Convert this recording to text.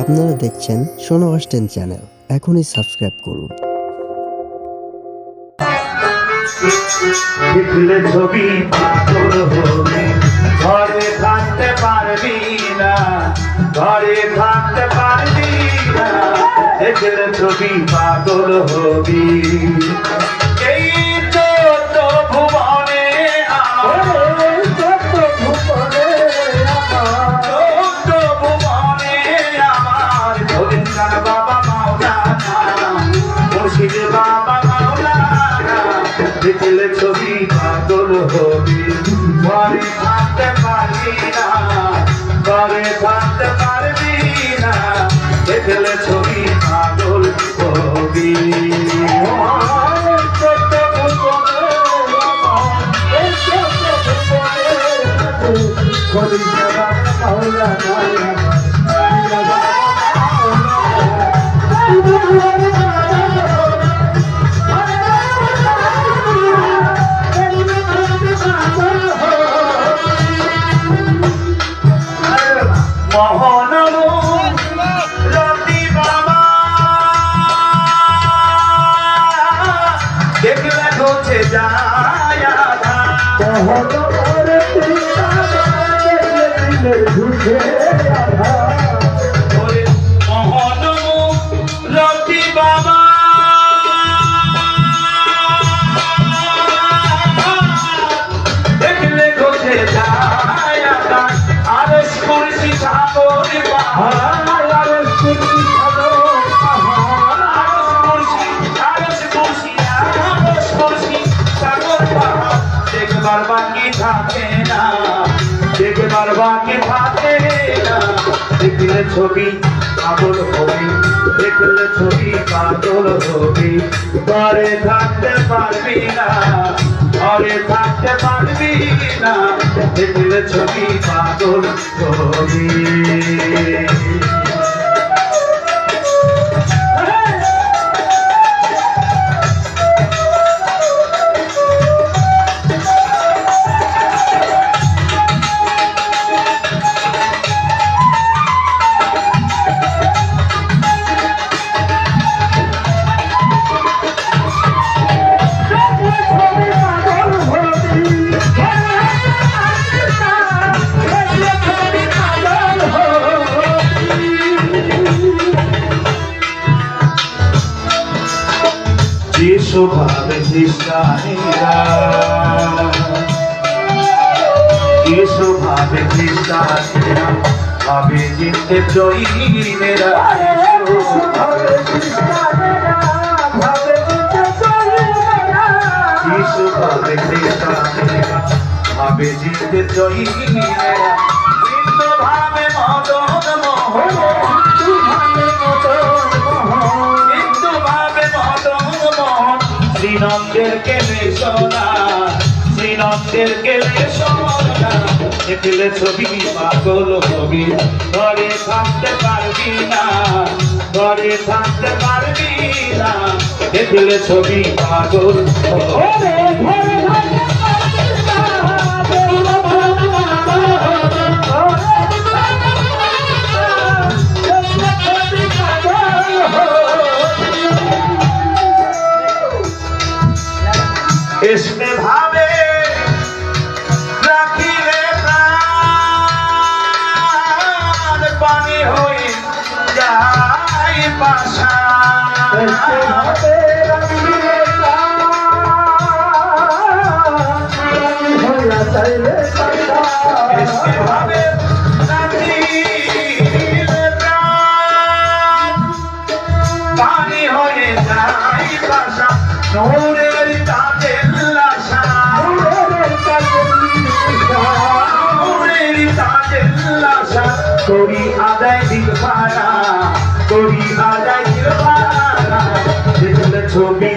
আপনারা দেখছেন সোনাওয়াজ 10 চ্যানেল। এখনই সাবস্ক্রাইব করুন। দেখলে ছবি পাগল হবি, ঘরে থাকতে পারবি না, ঘরে থাকতে পারবি না, দেখলে ছবি পাগল হবি। এই চোদ্দ ভুবনে আমার, চোদ্দ ভুবনে আমার গোবিন্দার বাবা মাওলানা, মুর্শিদ বাবা মাওলানা, দেখলে ছবি পাগল হবি। ঘরে থাকতে পারবি না, ঘরে থাকতে পারবি না, দেখলে ছবি পাগল হবি। দেখলে ঘুরছে যায় বাবা, দেখলে ঘুরছে যায় আর কুরসি সাগর দেখবার বাকি থাকে না, দেখবার বাকি থাকে না, দেখলে ছবি পাগল হবি, দেখলে ছবি পাগল হবি। ঘরে থাকতে পারবি না, ঘরে থাকতে পারবি না, দেখলে ছবি পাগল হবি। যিশু ভাবে খ্রিস্টানেরা, যিশু ভাবে খ্রিস্টানেরা, ভাবে জিততে জয়ীনেরা, যিশু ভাবে খ্রিস্টানেরা, ভাবে জিততে জয়ীনেরা, হিন্দু ভাবে মদন মোহন, শ্রীনন্দের কেলে সোনা, শ্রীনন্দের কেলে সোনা, দেখলে ছবি পাগল হবি। ঘরে থাকতে পারবি না, ঘরে থাকতে পারবি না, দেখলে ছবি পাগল হবি। इसमें भावे राखिले प्राण, पानी होई जाई पाषाण। इसमें भावे राखिले प्राण, इसमें भावे राखिले प्राण, पानी होई जाई पाषाण। नूरेर ताजे করি আদায় দিলবানা, করি আদায় দিলবানা, দেখলে ছবি